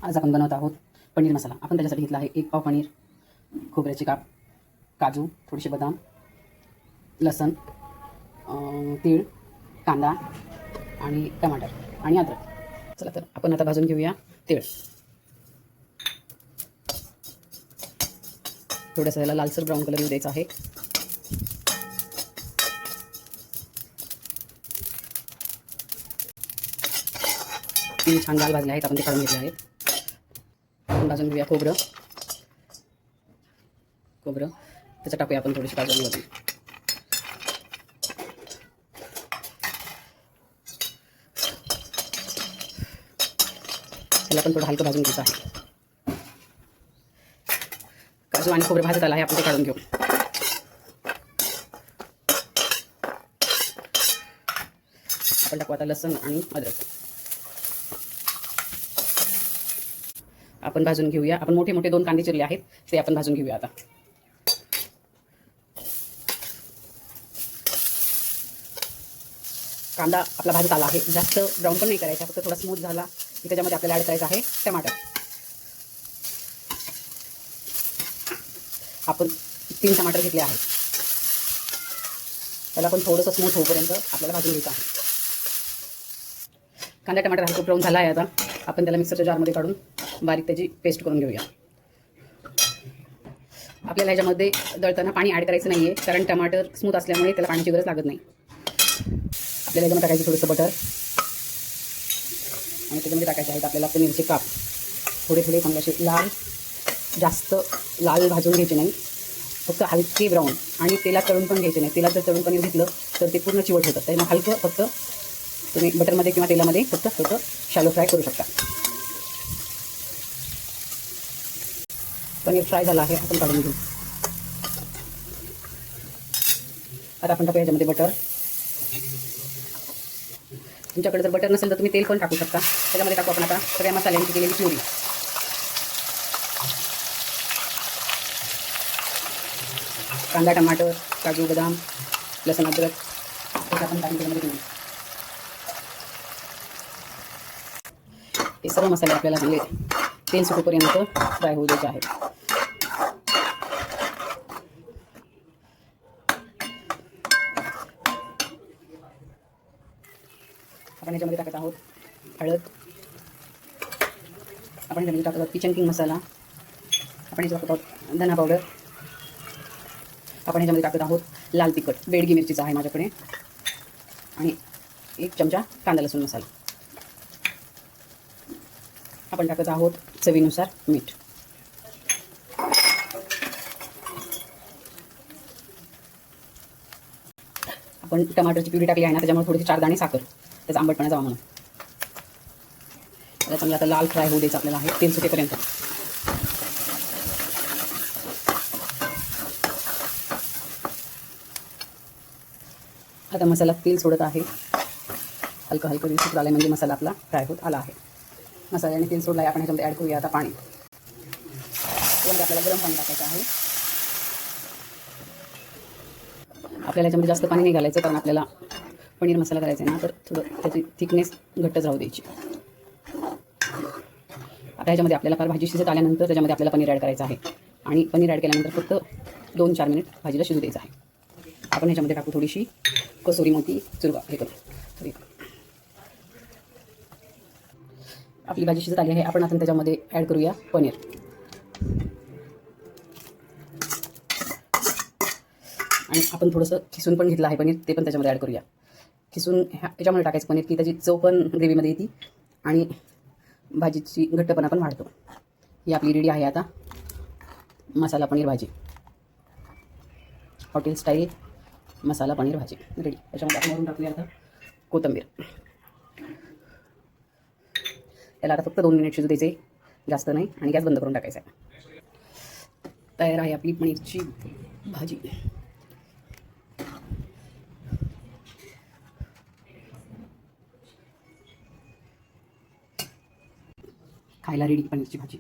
आज आपण बनवत आहोत पनीर मसाला। आपण त्याच्यासाठी घेतला आहे 1 पाव पनीर, खोबऱ्याचे काप, काजू, थोडेसे बदाम, लसण, तीळ, कांदा आणि टमाटर आणि अद्रक। चला तर आपण आता भाजून घेऊया तीळ। थोडंसं याला लालसर ब्राऊन कलर येऊ द्यायचा आहे। तीळ छान लाल भाजले आहेत, आपण ते काढून घेतले आहेत। आपण भाजून घेऊया खोबरं। त्याचं टाकूया आपण थोडीशी काजू वगैरे। त्याला पण थोडं हलकं भाजून घ्यायचं आहे। काजू आणि खोबरं भाजत आला आहे, आपण ते काढून घेऊ। आपण टाकू आता लसण आणि अद्रक। आपण भाजून घेऊया। आपण मोठे मोठे 2 कांदे चिरले आहेत, ते आपण भाजून घेऊया आता। कांदा आपला भाजत आला आहे, जास्त ब्राऊन पण नाही करायचा, फक्त थोडा स्मूथ झाला की त्याच्यामध्ये आपल्याला ॲड करायचं आहे टमाटर। आपण 3 टमाटर घेतले आहेत, त्याला पण थोडंसं स्मूथ होईपर्यंत आपल्याला भाजून घ्यायचं आहे। कांदा टमाटर हलका ब्राऊन झाला आहे, आता आपण त्याला मिक्सरच्या जारमध्ये काढून बारीक त्याची पेस्ट करून घेऊया। आपल्याला ह्याच्यामध्ये दळताना पाणी ॲड करायचं नाही आहे, कारण टमाटर स्मूथ असल्यामुळे त्याला पाण्याची गरज लागत नाही। आपल्याला ह्याच्यामध्ये टाकायचं थोडंसं बटर आणि त्याच्यामध्ये टाकायचे आहेत आपल्याला पनीरचे काप। थोडे थोडे चांगले लाल, जास्त लाल भाजून घ्यायचे नाही, फक्त हलके ब्राऊन। आणि तेलात तळून पण घ्यायचे नाही, तेलात जर तळून पनीर घेतलं तर ते पूर्ण चिवट होतं। त्यामुळे हलकं फक्त तुम्ही बटरमध्ये किंवा तेलामध्ये फक्त हलकं शॅलो फ्राय करू शकता। पनीर फ्राय झाला आहे, आपण काढून घेऊ। आता आपण टाकूया याच्यामध्ये बटर। तुमच्याकडे जर बटर नसेल तर तुम्ही तेल पण टाकू शकता। त्याच्यामध्ये टाकू आपण आता सगळ्या मसाल्यांची केलेली प्युरी। कांदा, टमाटर, काजू, बदाम, लसण, अद्रक हे आपण त्यामध्ये घेऊ। हे सर्व मसाले आपल्याला चांगले तेल सुटेपर्यंत फ्राय होऊ द्यायचे आहेत। आपण याच्यामध्ये टाकत आहोत हळद, आपण याच्यामध्ये टाकत आहोत किचन किंग मसाला, आपण याच्यात टाकत आहोत धना पावडर, आपण याच्यामध्ये टाकत आहोत लाल तिखट, बेडगी मिरचीचा आहे माझ्याकडे, आणि 1 चमचा कांदा लसूण मसाला। आपण टाकत आहोत चवीनुसार मीठ। आपण टमाटरची प्युरी टाकली आहे ना, त्याच्यामुळे थोडीशी 4 दाणे साखर, त्याचा आंबटपणा जावा म्हणून। त्याला चांगलं आता लाल फ्राय होऊ द्यायचं आपल्याला आहे, तेल सुटेपर्यंत। आता मसाला तेल सोडत आहे, हलकं हलकं दिसून आलं म्हणजे मसाला आपला फ्राय होत आला आहे। मसाल्याने तेल सोडला आहे, आपण ह्याच्यामध्ये ॲड करूया आता पाणी। त्यामध्ये आपल्याला गरम पाणी टाकायचं आहे। आपल्याला याच्यामध्ये जास्त पाणी नाही घालायचं, कारण आपल्याला पनीर मसाला करायचा आहे ना, तर थोडं त्याची थिकनेस घट्टच राहू द्यायची। आता ह्याच्यामध्ये आपल्याला फार भाजी शिजत आल्यानंतर त्याच्यामध्ये आपल्याला पनीर ॲड करायचं आहे, आणि पनीर ॲड केल्यानंतर फक्त 2-4 मिनिट भाजीला शिजू द्यायचं आहे। आपण ह्याच्यामध्ये टाकू थोडीशी कसुरी मेथी चुरवा हे करू। आपली भाजी शिजत आली आहे, आपण आता त्याच्यामध्ये ॲड करूया पनीर। आणि आपण थोडंसं खिसून पण घेतलं आहे पनीर, ते पण त्याच्यामध्ये ॲड करूया। खिसून याच्यामुळे टाकायचं पनीर की त्याची चव पण ग्रेव्हीमध्ये येते आणि भाजीची घट्टपणा पण वाढतो। ही आपली रेडी आहे आता मसाला पनीर भाजी, हॉटेल स्टाईल मसाला पनीर भाजी रेडी। त्याच्यामध्ये आपण वरून टाकूया आता कोथिंबीर। त्याला आता फक्त 2 मिनिट शिजू द्यायचे, जास्त नाही, आणि गॅस बंद करून टाकायचा आहे। तयार आहे आपली पनीरची भाजी। खायला रेडी पनीरची भाजी।